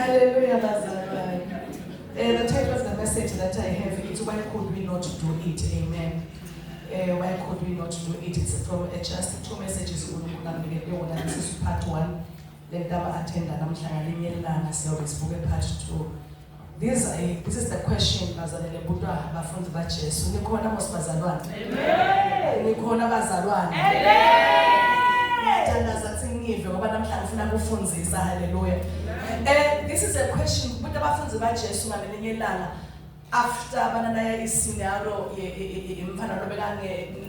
Hallelujah, bazalwane. The title of the message that I have is why could we not do it? Amen. Why could we not do it? It's from just two messages. This is part one. Let them attend and I'm trying part two. This is the question. Bazalwane Buddha bafunzi ba Jesu. Nikhona mos bazalwane. Amen. Nikhona bazalwane. Amen. Hallelujah. This is a question. After banana is scenario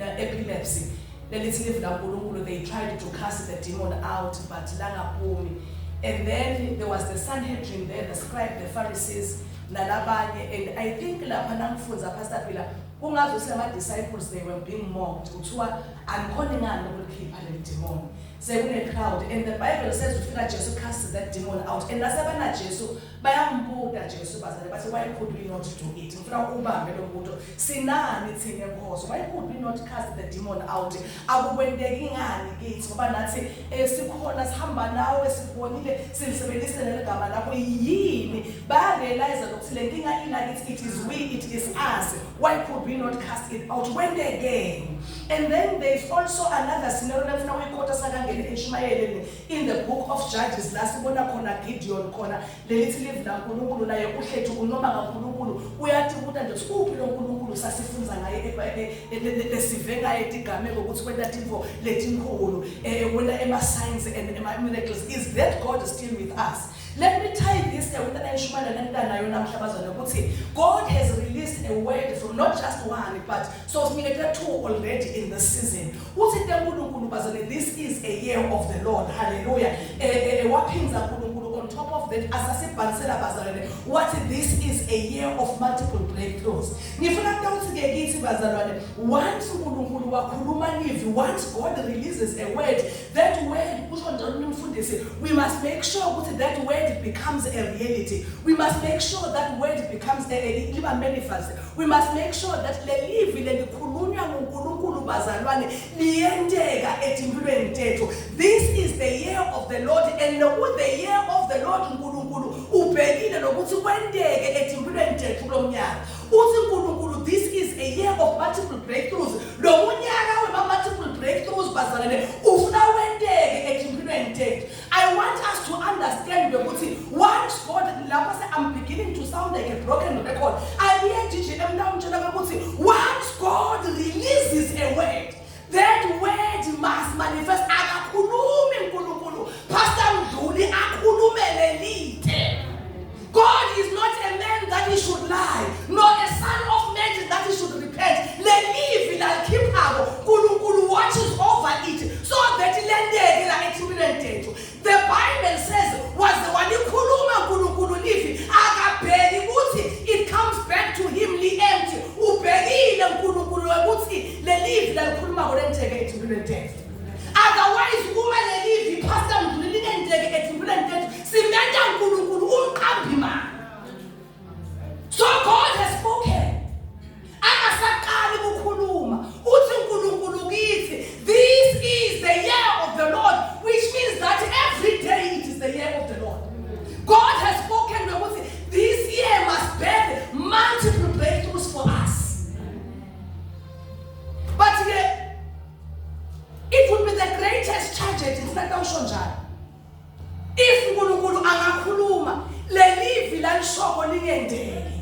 epilepsy, they tried to cast the demon out, but and then there was the Sanhedrin there, the scribe, the Pharisees, and I think Pastor disciples, they were being mocked. I'm calling on the keep a demon. Say when a crowd, and the Bible says we feel Jesus cast that demon out. And that's about Jesus, by a book that Jesus was. But why could we not do it? Why could we not cast the demon out? I when they gates, Hamba now is since the listen it is we, it is us. Why could we not cast it out when they came? And then there's also another scenario in the book of Judges. Last one Gideon corner, the little live na Kululu na Yakushe to Unoma Kululu. We are to put the school Kululu Sassifun and the Sivenga Etika, what's when that info letting Kulu, when the Emma signs and Emma miracles. Is that God is still with us? Let me tie this with God has released a word from not just one, but so two already in the season. This is a year of the Lord. Hallelujah. On top of that, what this is a year of multiple breakthroughs. Once God releases a word, that word, we must make sure that word becomes a reality. We must make sure that word becomes a manifest. We must make sure that this is the year of the Lord, and the year of the Lord this is a year of multiple breakthroughs. Multiple breakthroughs. I want us to understand once God, I'm beginning to sound like a broken record. Once God releases a word, that word must manifest. God is not a man that he should lie, nor a son of man that he should repent. Keep watches over it, so that the Bible says was the one it comes back to him empty. Otherwise, woman pastor so God has spoken. This is the year of the Lord, which means that every day it is the year of the Lord. God has spoken. This year must bear multiple breakthroughs for us. But it would be the greatest tragedy if angakhuluma lelivi lalishoko lingendeki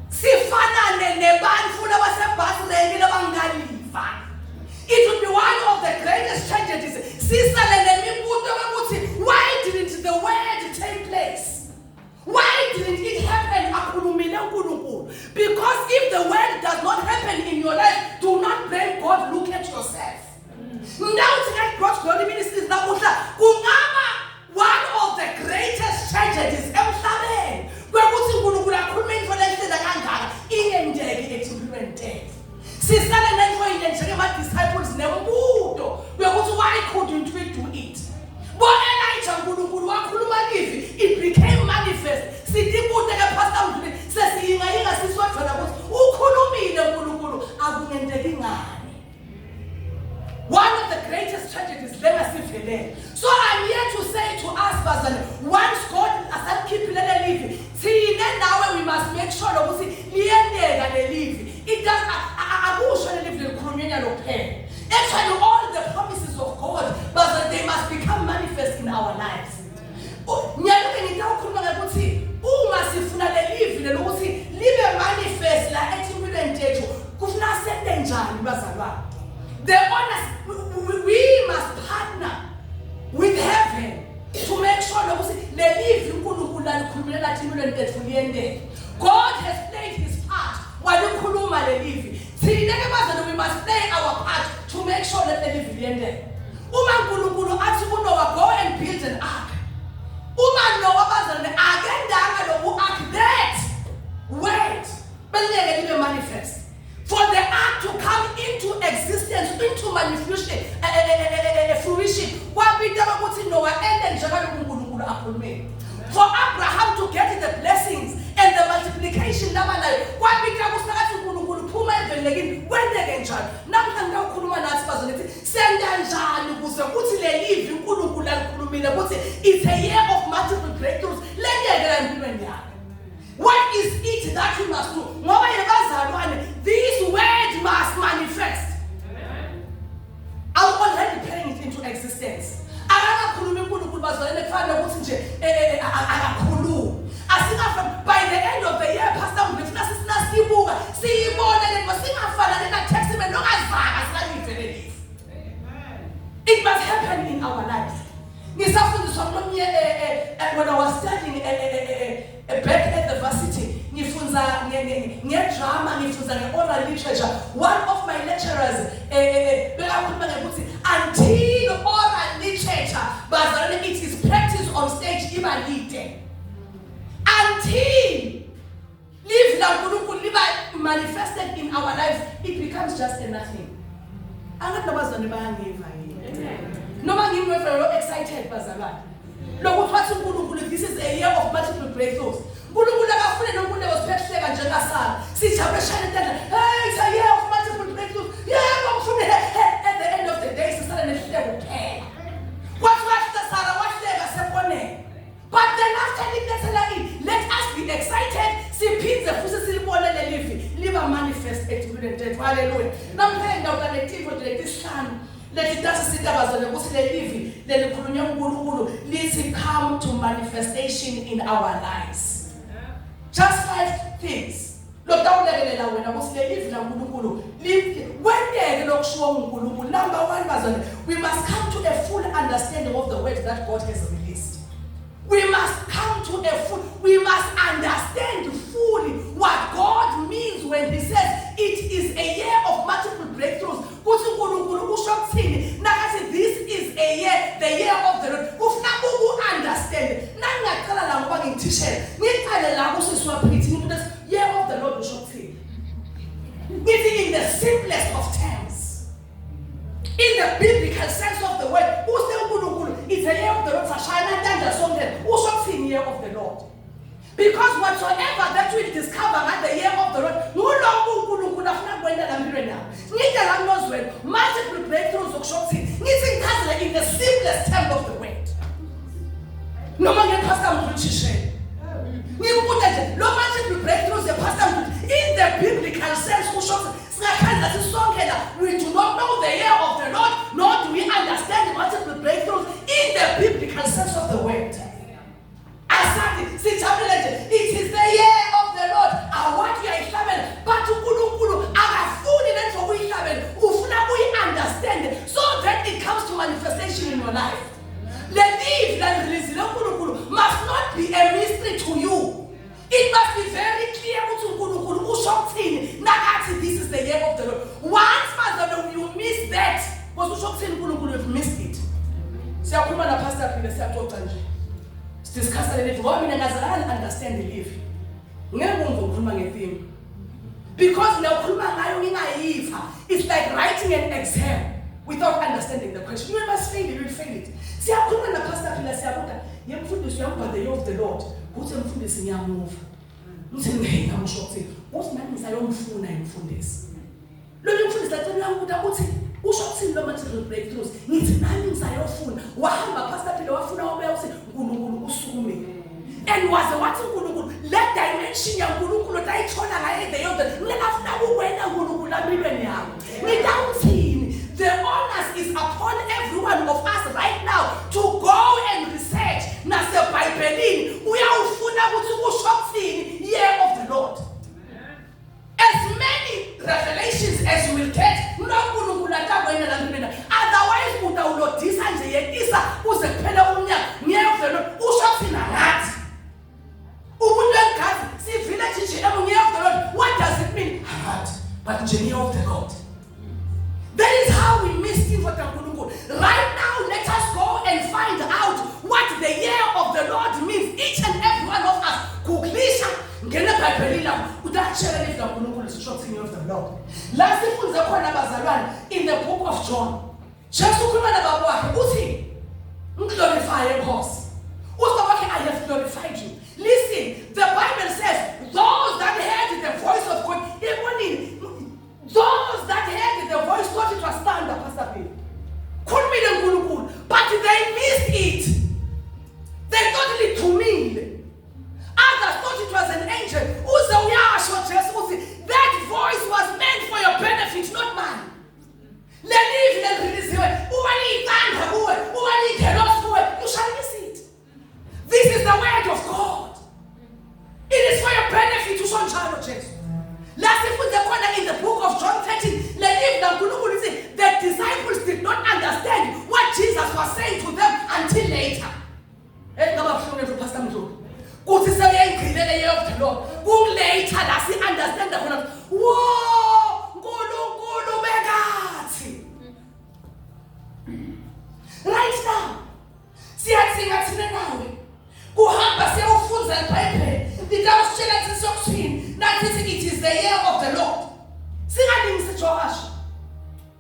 sifanane nebantfu labasebhasireki labangaliva. It would be one of the greatest tragedies. Why didn't the word take place? Why didn't it happen? Because if the word does not happen in your life, do not blame God. Look at yourself. Now to get God's glory ministries, one of the greatest tragedies disciples why couldn't we do it? It became manifest. manifest, for the ark to come into existence, into manifestation, fruition. For Abraham to get the blessings and the multiplication, it's a year of multiple breakthroughs. What is it that you must do? This word must manifest. I'm already putting it into existence. By the end of the year, Pastor, it must happen in our lives. When I was studying back at the varsity, drama, oral literature, one of my lecturers, until oral literature, but it is practiced on stage, until manifested in our lives, it becomes just a nothing. I'm not excited, this is a year of multiple breakthroughs. It's a year of multiple breakthroughs. At the end of the day, but then after let us be excited. See pizza, manifest. Hallelujah. Now let it come to manifestation in our lives. Just 5 things. Number 1, we must come to a full understanding of the word that God has released. We must understand fully what God means when He says it is a year of multiple breakthroughs. This is a year, the year of the Lord. Understand. Year of the Lord in the simplest of terms. In the biblical sense of the word, it's a year of the Lord. Year of the Lord. Because whatsoever that we discover at the year of the Lord, multiple breakthroughs in the simplest term of the word. No man can pass down multiple breakthroughs in the biblical sense. We do not know the year of the Lord, nor do we understand multiple breakthroughs in the biblical sense of the word. It is the year of the Lord. But understand so that it comes to manifestation in your life. Must not be a mystery to you. It must be very clear. This is the year of the Lord. Once you miss that, you've missed it. Discuss it. Understand the life. Because it's like writing an exam without understanding the question. You must fail it, you will fail it. See, I'm coming to Pastor Pila, the year of the Lord. Who's a food is in your move? What's in the name of short? What man is I don't fool and fool this? Learning food is that who shots in the material breakthroughs? Needs nine inside of food. Wahamba, Pastor Pila, and was the what's let dimension young Guru die chona the other. Let us know when the onus is upon every one of us right now to go and research. Nasa by Berlin, we are year of the Lord. As many revelations as you will get, otherwise, would download this and the Isa was a Pelaunia near the Lord who shops in a rat. What does it mean? Heart, but journey of the Lord. That is how we miss him for Takunuku. Right now, let us go and find out what the year of the Lord means. Each and every one of us. Kuklisha, ngena Bible, udachela Takunuku is short. the Lord. La sifunze khona abazalwane in the book of John. Jesu ukhuluma nababa wakhe uthi ngiglorify enkosi. Uthi wakhe I have glorified you. Listen, the Bible says those that heard the voice of God, those that heard the voice thought it was thunder, Pastor P. But they missed it. They thought it to me. Others thought it was an angel. That voice was meant for your benefit, not mine. You shall miss it. This is the word of God. It is for your benefit to show child of Jesus. Last in the book of John 13, the disciples did not understand what Jesus was saying to them until later. Later, that's the understand that whoa, right now, see I sing at Sinawi. Kuhamba siyafunza iBhayibheli. Ngidawushela sisokufini. Nathi it is the year of the Lord. Singalingisi Joash.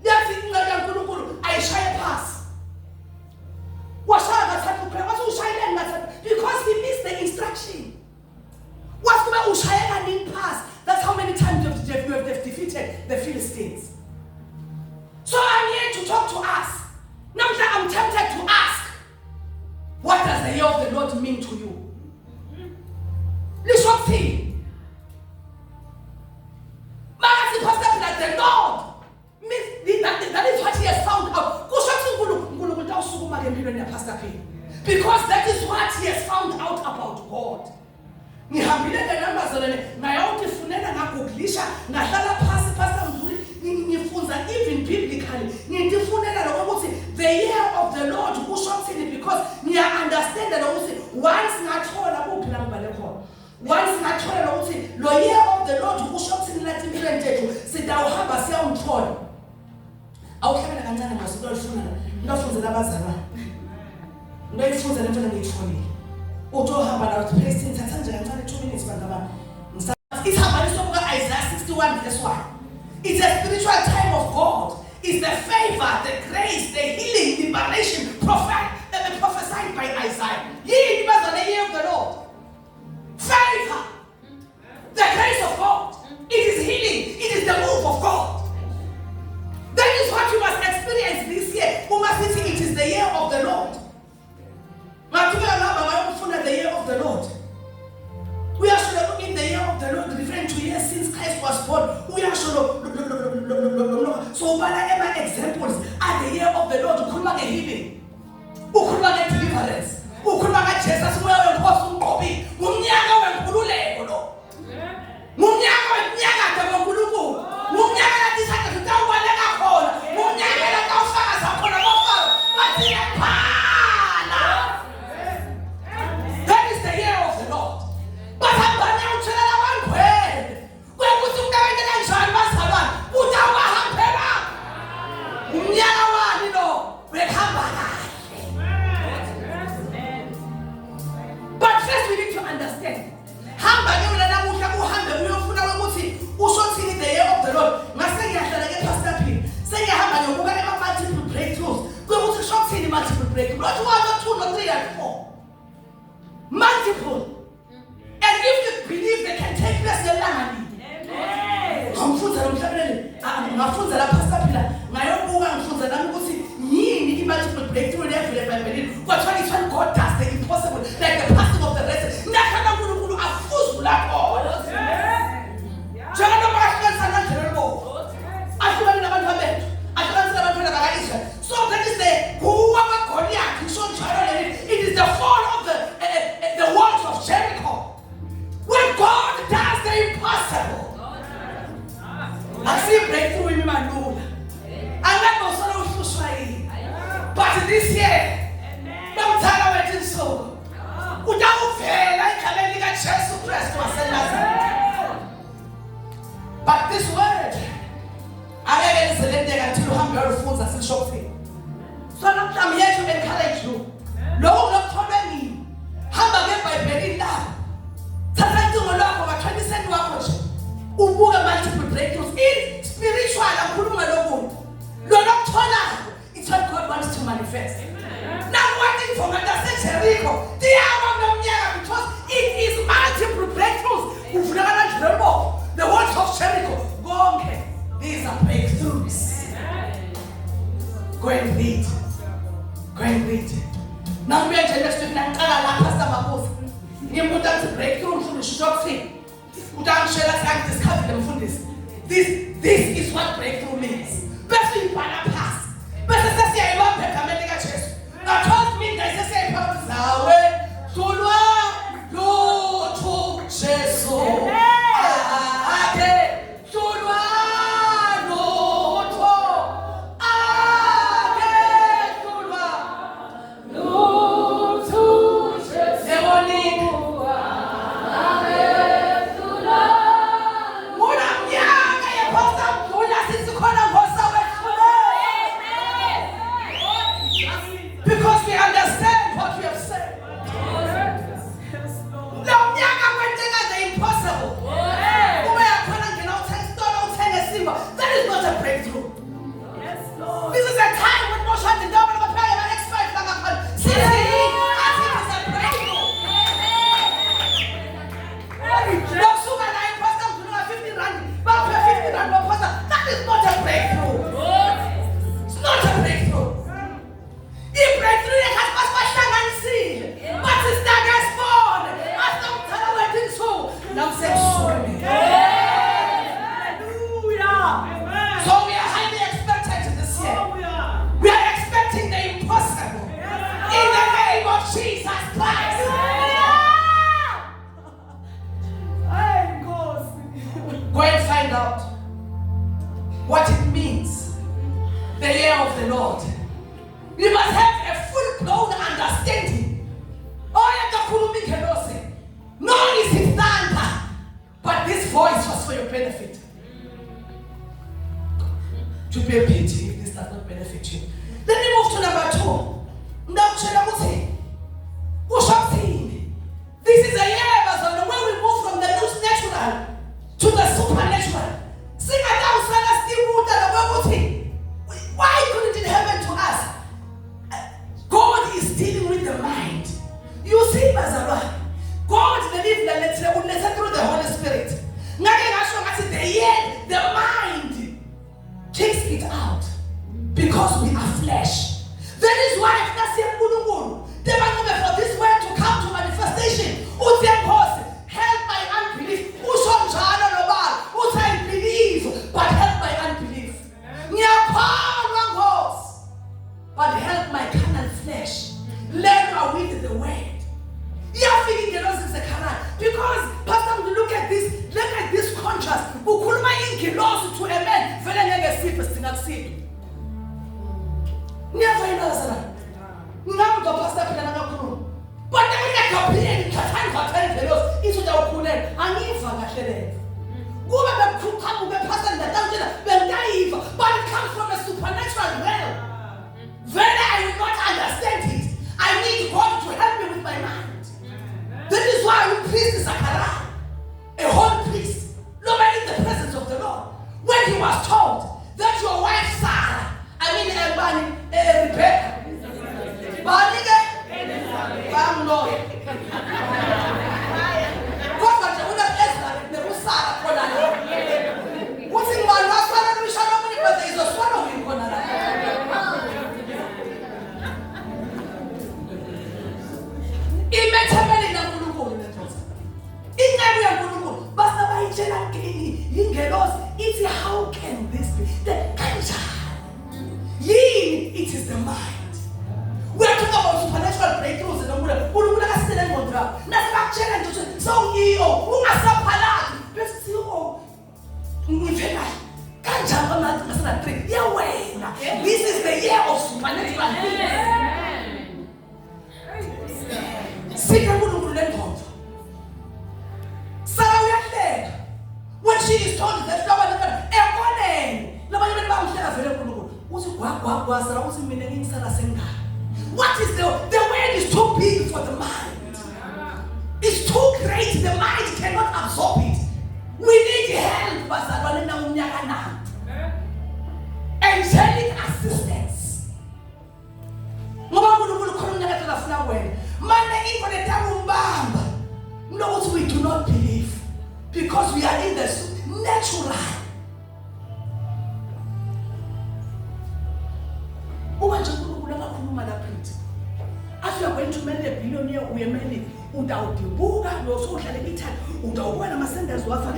Yathi incwadi kaNkulunkulu ayishaye phansi. Washaya ngathatha uphela. Wathi ushayele ngathatha because he missed the instruction. Wasikuba ushayela nini phansi. That's how many times you have defeated the Philistines. So I'm here to talk to us. Now I'm tempted to ask, what does the year of the Lord mean to you? Listen to me. Pastor, that the Lord means that is what he has found out. Because that is what he has found out about God. Ngihambile le numbers ngayotifunela ngaguglisha ngahlala phansi Pastor Mzuli ngifunza even biblically ngifunela lokuthi the year of the Lord kusho ukuthini because ngiya understand lokuthi once ngathola kuphi la ngibale khona once ngathola lokuthi lo year of the Lord kusho ukuthini lathi impilo yethu sidawuhamba siyawuthola awuhlabela kancane ngaso lolufuna nofunza labazalwane noyifunza lento ngiyitholile utohamba la pastor thatha nje kancane 2 minutes bangaba isihamba sokuka Isaiah 61 verse 1. It's a spiritual time of God. It's the favor, the grace, the healing, liberation prophesied by Isaiah. Ye was the year of the Lord. Favor, the grace of God. It is healing. It is the move of God. That is what you must experience this year. You must see it is the year of the Lord. The year of the Lord. We are sure in the year of the Lord, referring to years since Christ was born. We are sure. So, whatever examples are the year of the Lord, who could not get healing, who could not get deliverance, who could not get Jesus, who are possible copy, Munyaga and Kulule, Munyaga and Yaga, the Mukuluku, Munyaga decided to tell what they are called, Munyaga and Alphas are going to offer, but the Empire. That is the year of the Lord. But I'm going to tell you one way. We're going to go into the John Masalan. Put our Hampera. Nyana, you know, we come back. But first, we need to understand. Hamba ni na muka kuhamba uyofuna ukuthi ushothini the year of the Lord. Mase ngiyahlala ke Pastor P. Sengihamba ngokuba ema multiple breakthroughs. Kuyokuthi shothini multiple breakthroughs. Not 1 or 2 or 3 and 4. Multiple. And if you believe they can take place in Lamani. Ngafunza la Pastor Pila. Ngayobuka ngifunza nami ukuthi yini multiple breakthrough level eBhayibhelini. What God does the impossible, like the passing of the rest. Ndakhana uNkulunkulu afuzu lapho. Njalo mashaka sanadrebo. Ahlukana nabantu bethu. Ahlukana nabantu bakaIsrael. So that is the kuwa Goliath. So it is the fall of the walls of Jericho. When God does the impossible. I see breakthrough in my Lord. I'm not going to say, but this year, don't tell me it is so. Without fail, I can only get Jesus Christ was but this word, I am going to let them until you have your phones and shopping. So I'm here to encourage you. No, not follow me. Hamba ke Bhayibheli la. Thatha incingo lakho ngathwala iseni wakho nje. Ubuke multiple breakthroughs. manifest. Now waiting for Manchester Jericho. The hour of because it is multiple breakthroughs. The words of Jericho. Go on, these are breakthroughs. Go and read. Go and read. Now we are just doing Pastor Mabos. You put that breakthrough from the shop thing. This is what breakthrough means. Best in pass. But as I say, I love the America church. Now, trust me, I say, Nawe, Tulwa, Lo, Tu, Jesu. Ade, Tulwa, Lo, Tu, Ade, Tulwa, Lo, Tu, Jesu. Because we understand what we have said. Now, the impossible. That is not a breakthrough. This is a time when most of the devil will play an expert. See, I think it's a breakthrough. No sooner than impossible to know 50 rand, but 50 rand, that is not a breakthrough. It's not a breakthrough. If breakthrough has but it's not as born. I don't tell you I think so. Now I'm saying sorry. Hallelujah. So we are highly expected this year. We are expecting the impossible. In the name of Jesus Christ. Go and find out what it means. The year of the Lord. You must have a full-blown understanding. No, is it thunder, but this voice was for your benefit. To be a pity if this does not benefit you. Then we move to number 2. Now, this is a year where we move from the natural to the supernatural. Why couldn't it happen to us? God is dealing with the mind. You see, Bazara, God delivered the letter through the Holy Spirit. The mind takes it out because we are flesh. That is why for this word to come to manifestation, help my unbelief. I believe, but help my unbelief. But help my carnal flesh. Learn with the word. Because Pastor, look at this contrast. To a man, but it comes from a supernatural realm. Whether I will not understand it, I need God to help me with my mind. That is why we priest Zachariah, a whole priest, nobody in the presence of the Lord, when he was told that your wife Sarah, Rebecca, how can this be? It is the mind. We are talking about supernatural breakthroughs in the world. This is the year of supernatural things. When she is told that what is the word is too big for the mind. It's too great. The mind cannot absorb it. We need help. Angelic assistance. because we are in the natural. As you are going to marry a billionaire, we are marrying without the book, and also shall be tied. Without one of my senders was for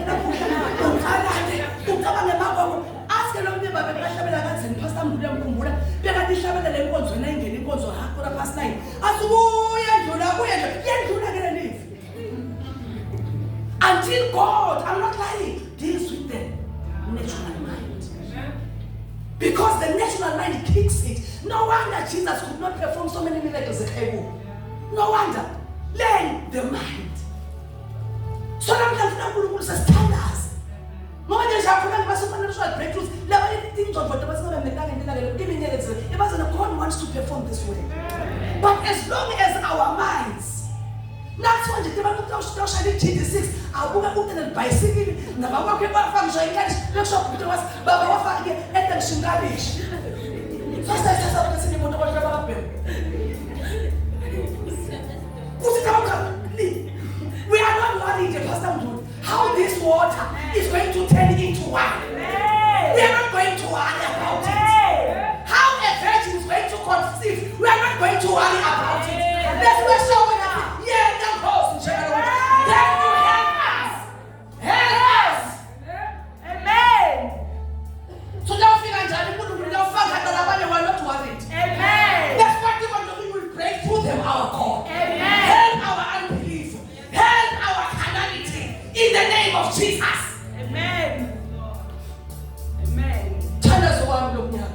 ask a long neighbor, and Pastor William Kumbura, Pegati Shabbat and Lengonzo, and Lengonzo, Hakura past 9. As until God, I'm not lying, deals with the natural mind. Because the natural mind kicks it. No wonder Jesus could not perform so many miracles at Ebu. No wonder. Learn the mind. So now we have standards. No one is happening supernatural breakthroughs. Things of what was not giving it. It wasn't God wants to perform this way. But as long as our minds, that's why the devil shall 26. I'll go out and bicycle. Now, I'm going to showing catch. Let's shop with us. Baba Wafa and then Shingadish. First, I said, I'm going to what happened. We are not worried, Pastor Moon, how this water is going to turn into wine. We are not going to worry about it. How a virgin is going to conceive, we are not going to worry about it. Let's go show it. Yeah, that goes. Then you help us. Help us. Amen. So now feel like we're not worried. Amen. That's what we want to do. We will pray through them, our God. Amen. Help our unbelief. Help our carnality. In the name of Jesus. Amen. Amen. Chana so wa mlonya.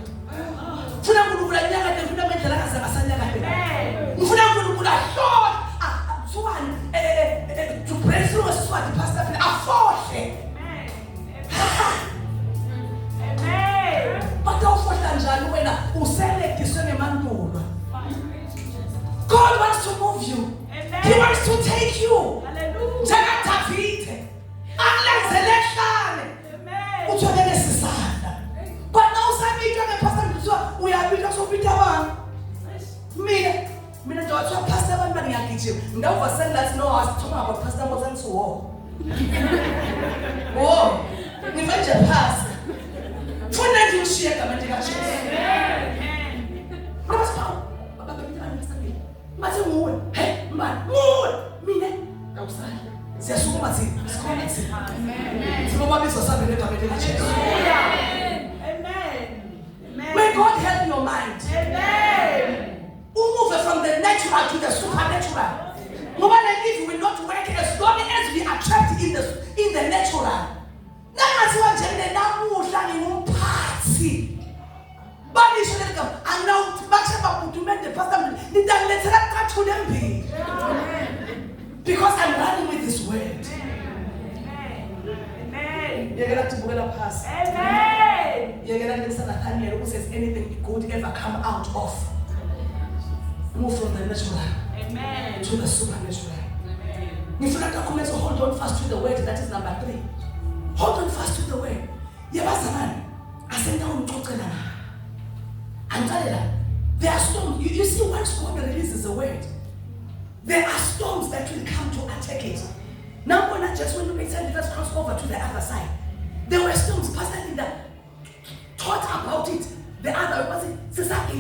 Funa kulukula nyanga te funa mendela kaza kasanya kape. Amen. Funa kulukula short. To pray through a sword, Pastor, afford it. Amen. But don't forget that God wants to move you. Amen. He wants to take you. Hallelujah. But now, we are because of Peter. Me not just Pastor one man yakiji. Now for send us know us talking about Pastor wasn't so war. Oh, we went to pass. For that you share come and take a chance. What's power? But hey, man, me outside. C'est so much. Amen. So what is so sad to come and take a chance. Amen. May God help your mind. Amen. Who move from the natural to the supernatural. No matter if we will not work as long as we attract in the natural. Now as what gender now move in party. But you should come and now back up to make the pastor need that let that to them be. Because I'm running with this word. Amen. You're gonna to go pass. Amen. You're gonna listen to Nathaniel who says anything good ever come out of. Move from the natural to the supernatural. If you like to hold on fast to the word, that is number 3. Hold on fast to the word. There are storms. You see, once God releases a word, there are storms that will come to attack it. Now, when just when you said let's cross over to the other side, there were storms. Pastor Linda taught about it. The other was in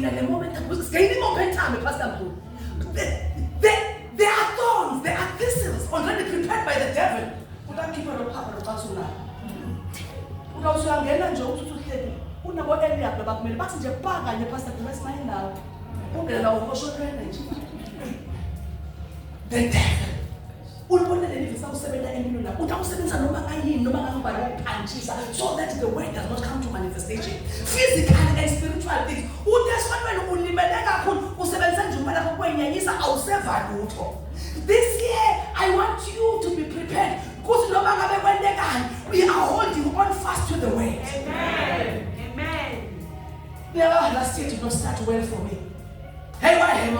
the moment that was gaining momentum, Pastor Blue. There are thorns, there are thistles already prepared by the devil. Would I keep on a papa of Basuna? Would also have a joke to say, who know what any of the back men, but in Japan and the pastor to rest my now. Who can allow for short range? The devil. So that the word does not come to manifestation. Physical and spiritual things. This year, I want you to be prepared. We are holding on fast to the word. Amen. Amen. Last year did not start well for me. Hey, why am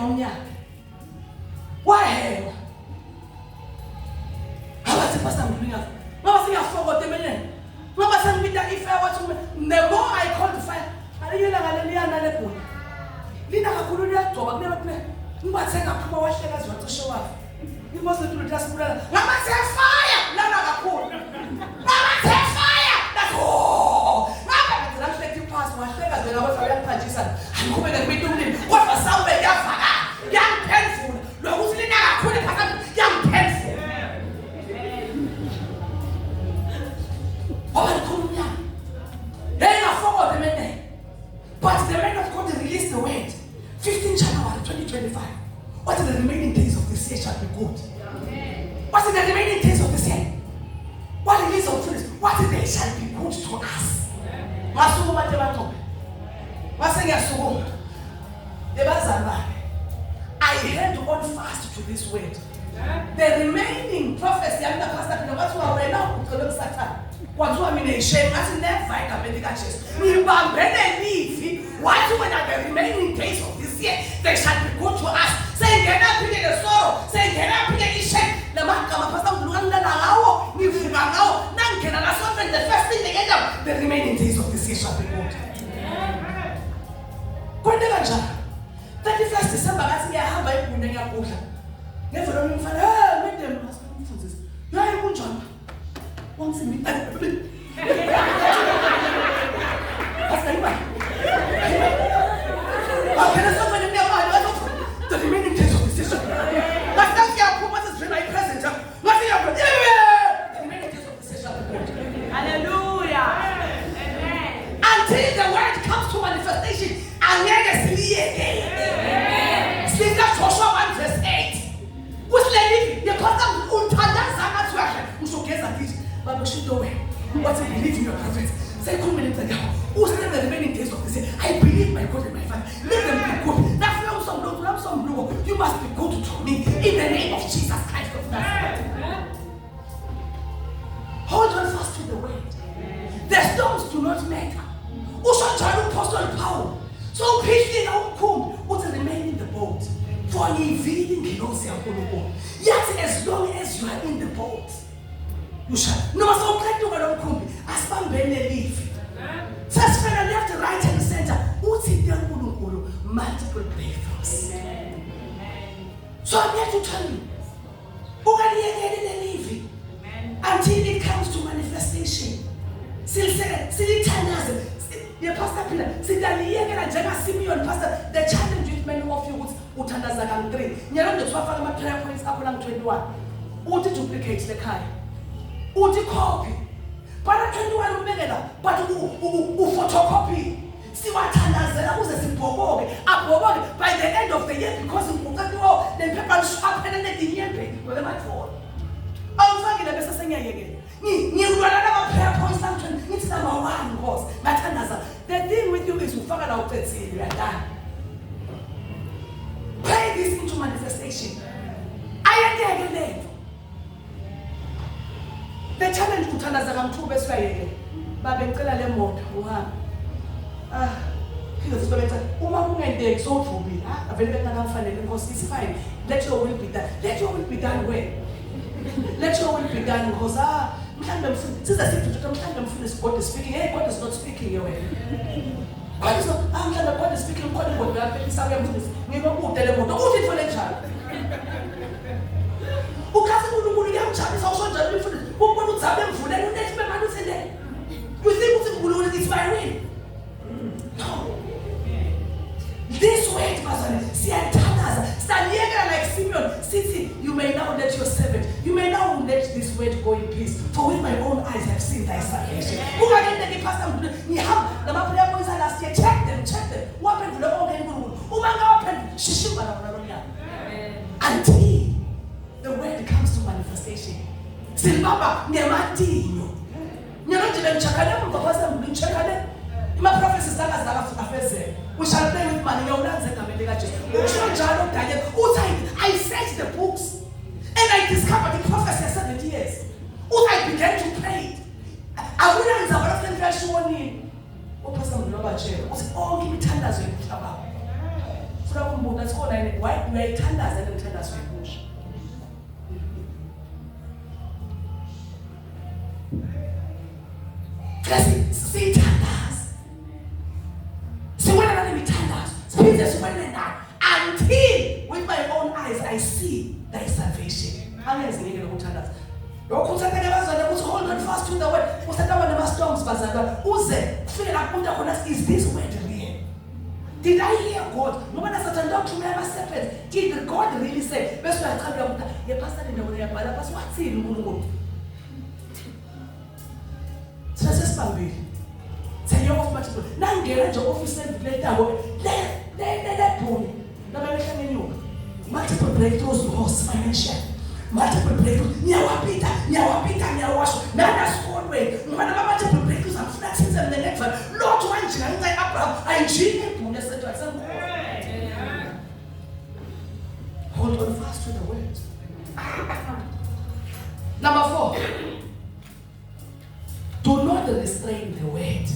Why how was the pastor doing us? What was I forgot the million? What was I with that if I was the more I called the fire? I didn't know another point. Lina Kakuria told me, what's I got to watch as well to show up. You must do just put a fire. Nana Kakur. But in the remaining days of this year, what it is of truth, what they shall be good to us. Masukuma tebato. Masenya sukuma. Debazamba. I held on fast to this word. The remaining prophecy under Pastor Peter, what's what we're now going to Satan. What's what I mean? Shame. What's in that fight? I bet the chest. We bambene leave. What's when at the remaining days of this year they shall be good to us. Saying can I pick the sorrow? Saying can I pick the shame? The man come up Pastor Luanda Lao. We now. None can understand the first thing they end up. The remaining days of this year shall be good. Kwendela 31st December, I see I have a Punanga Pusha. Never running for let them ask me. You are a good John. Once in me. That's the remaining days of the session. That's not your purpose is my present. The remaining days of the session. Hallelujah. Amen. Until the word comes to manifestation, and then it's again. Since that Joshua 1 verse 8. What's the pastor Untana to action? So guess at this. But we should know what you believe in your prophets. Say 2 minutes ago. Who said the remaining days of this year? I believe my God and my Father. Let them be good. Now if you have some blood, you have some blue. You must be good to me in the name of Jesus Christ of Nazareth. Hold on fast to the word. The stones do not matter. Who shall try to apostle Paul? So patiently now come, what remain in the boat. For revealing the Lord's will. Yet as long as you are in the boat, you shall. No, so glad to go come. As man bene leave. Says friend left, right, and center. What's it done? Multiple breakthroughs. So I'm here to tell you. Who can you leave? Until it comes to manifestation. Still Pastor Peter, Simeon, Pastor, the challenge with many of you would Utandazakam 3. Nyaron the 12 prayer points up on 21. Would duplicate the kind? Would copy? Para 21 minute, but who photocopy? See what Tandazana was a simple by the end of the year because of the paper sharp and the year with my phone. I'm fucking the best thing again. You run out of prayer points, it's number 1 course. The thing with you is you figure out that you are done. Pray this into manifestation. I am there. The challenge to Tanazam 2 verse 5. Babentela le mode. Here's the better. Uma and they exalt for me. Because it's fine. Let your will be done. Let your will be done where? Let your will be done because God is speaking. Hey, God is not speaking your way. God is not. God is speaking. God is what we are doing. We don't put them on. Who did for the child? Who can't young child is also done for this. Who put them for them? Next man who said that. You think it's my way? No. This way, Pastor. See, I tell us. Stand here like Simeon. See, you may now let your servant. You may now let this word go in peace. For with my own eyes have seen thy salvation. Who can get the pastor? You have the prayer boys last year. Check them. What happened to the organ room? Who happened? Until the word comes to manifestation. Silbaba, Nematino. You're not even checking the person checking. My prophecies that as we shall play with money. I searched the books and I discovered the prophecy 70 years. I began to pray. I wouldn't have a fresh one in. What was some rubber chair? Was all give me tenders in about. From that's called why we are tenders and tenders with bush. See tenders. See when I be tenders. See this when now. Until with my own eyes I see thy salvation. How many is the name of tenders? Hold on fast to the word. Is this word real? Did I hear God? No one has a doctor to ever separate. Did God really say? Best way I tell you, pastor in the way, but what's in the moon? So that's Bambi. Say you're off much. Now get your office and later. Let pony. Multiple breakthroughs, loss, financial. multiple breakthroughs. Nyawapita. Nana scored way. Ngwana multiple breakthroughs and flaxes and the next one. Lord one jina ngai Abraham. I jine pune setwa tsango. Hold on fast to the word. Number 4. Do not restrain the word.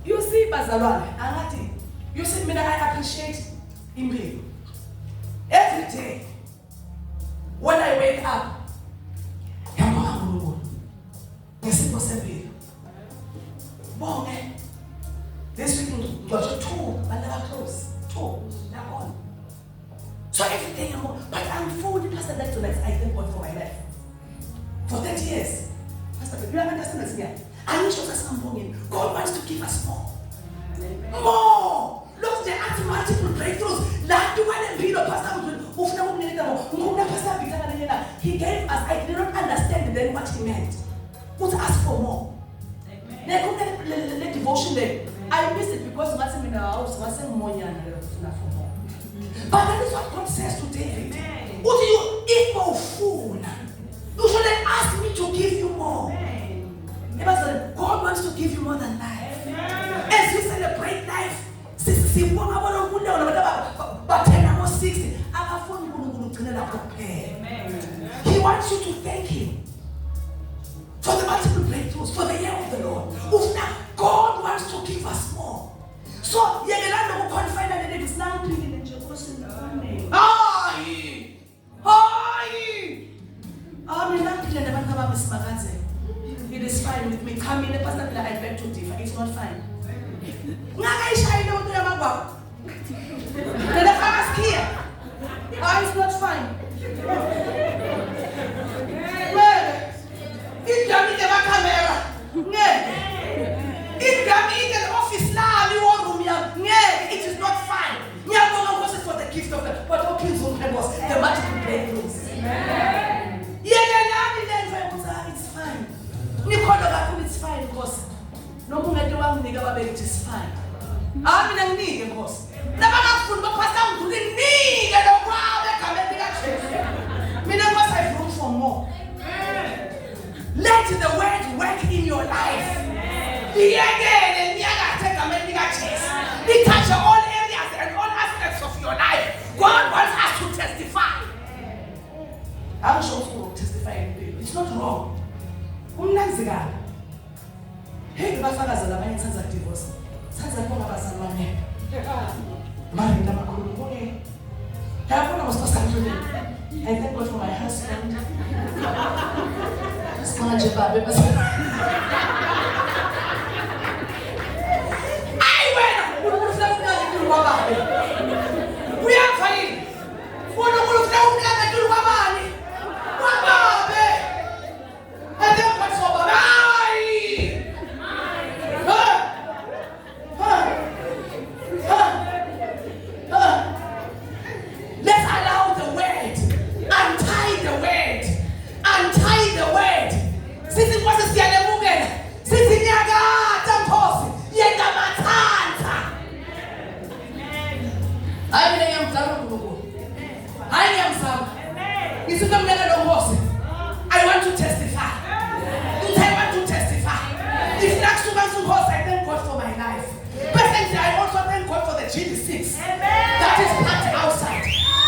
You see, bazalwane, angathi. You see, mina I appreciate impilo. Every day, when I wake up, ngiyabonga uNkulunkulu. Ngesipho sempilo. Bonke. This week ngiyosho 2, but never close. 2, yabona. So every day but I'm fully Pastor that tonight. I thank God for my life. For 30 years. Pastor, you understand this here? I need to say something. God wants to give us more. More. Look, there are multiple breakthroughs. Like the one in Peter, Pastor, he gave us, I did not understand then what he meant. But ask for more. The devotion there. I miss it because what's in the house, what's in money and for more. But that is what God says to David. What do you equal fool? You shouldn't ask me to give you more. God wants to give you more than life. As you celebrate life, He wants you to thank Him for the multiple breakthroughs, for the year of the Lord. God wants to give us more. So, you can confine that it is now doing in Jerusalem. It is fine with me. Come in the pastor, I beg to differ. It's not fine. It's not fine. It can be the camera. It can be the office. It is not fine. For the gift of the but okay, so the multiple breakthroughs. It's fine. It's fine because no more it is fine. I'm in a need because never have room for more. Let the word work in your life. It touches all areas and all aspects of your life. God wants us to testify. I'm sure you will testify. It's not wrong. Hey, my father's a man sons of divorce. Sons of Poma Married Namakuruni. I was supposed to I thank God for my husband. We are fine. Let's allow the word, untie the word. Sisi kwase siyalemukela, sisi nyakatha Nkosi, yenda mathantha. Hayi mina ngiyamzama uNkulunkulu. Hayi ngiyamzama. Ngisuka mina lo Nkosi. I want to testify. If next to my Nkosi, I thank God for my life. Presently, I also thank God for the GD6 that is packed outside.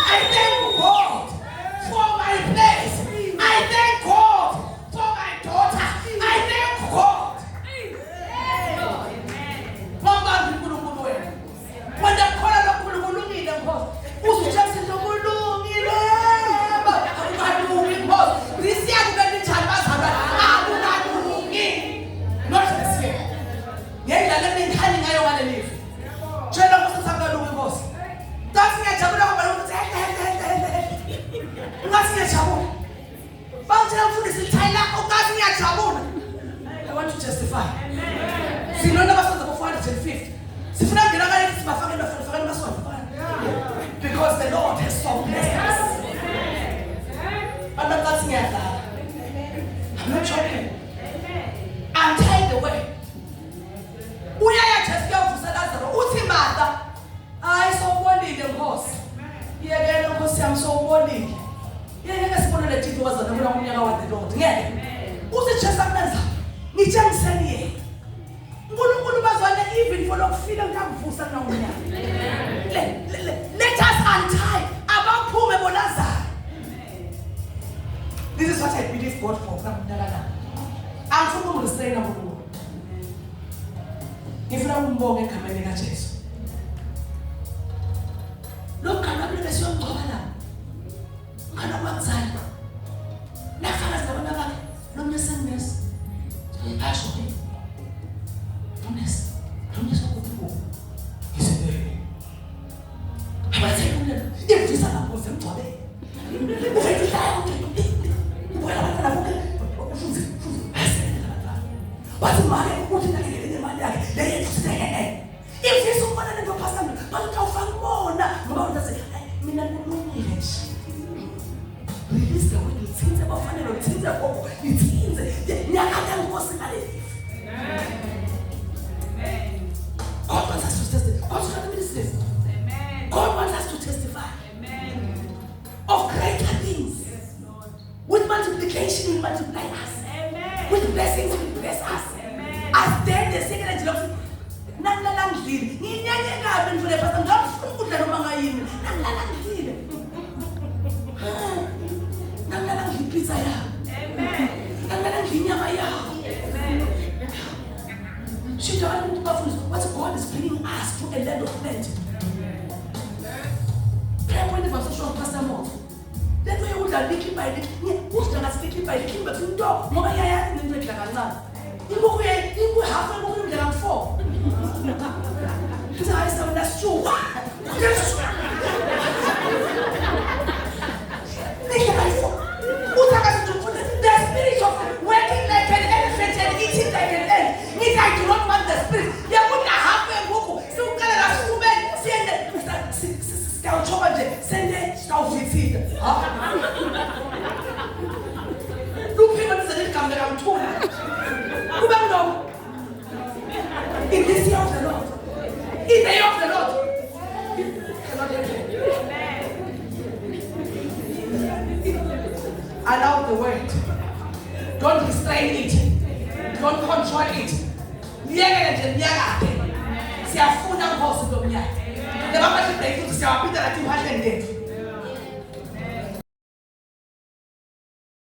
I thank God for my place. I thank God for my daughter. I thank God. When the call of Kulungulungi, the boss, who's just in the Kulungi, this year, I'm going to tell us not this year. Yeah, let me tell you, I want to live. Children was to have a little boss. That's me, I want to testify. See, none of us on the 405th. Because the Lord has so blessed us. I'm not asking at that. I'm not joking. Untie the way. We are just going to Salazar. What's matter? I saw one in the horse. Yeah, I'm so worried. Yeah, let's put it unyaka wa the Lord ngeke usichesa kumenza ngitshengiseni yena uNkulunkulu bazwane even for lokufika ngiyakuvusa na unyaka let us untie abaphume boLazarus. This is what I believe God for unyaka. Angifuni ukurestrain uNkulunkulu. Ngifuna umbonge egameni likaJesu. Lokana bese yongcoba la. Ngana kwazali. Nafaka zabona bakhe nomnyesenesi. Ngiyasho ke. Nomnesi okubuko. Ngisebe. Abathi kumina imvisa lapho semgcobe. Ufethi la ukuthi. Ubona abantwana bonke. Futhi asenza abantwana. Bathi manje ukuthi nakele imali yakhe leyenze. Imvisa ubona lento pastor bathi awufanga ubona ngoba uthi mina kulungile nje. Release the word ithinze bafanele uthinze gogo ithinze nyakatha inkosi ngale. God wants us to testify. God wants us to testify. Amen. Of greater things. Yes, Lord. With multiplication, He multiply us. Amen. With blessings, He bless us. Amen. As then the second of nangilala ngidlile. Nginyanye kabi mfule pastor ngafuna ukudla noma ngayini. Nangilala ngidlile. Nangilala ngipizza ya. Amen. Nangilala nginyama ya. Amen. What God is bringing us to a land of plenty. Prayer point of social pastor more. That way we are little by little. Who's gonna speak by little but you don't know I am in the Canada. You go away, you go half a woman that I'm for. So I said, that's true. That's true. The spirit of working like an elephant and eating like an ant. I do not want the spirit. You would have a book. So can I woman send it? Send it. Look people doesn't come around to who don't know. In this year of the Lord. In the year of the Lord. Allow the word. Don't restrain it. Don't control it. Siyafuna ngosi lomnyaka. Njengoba manje siyaphinda lathi uhahle ndethu.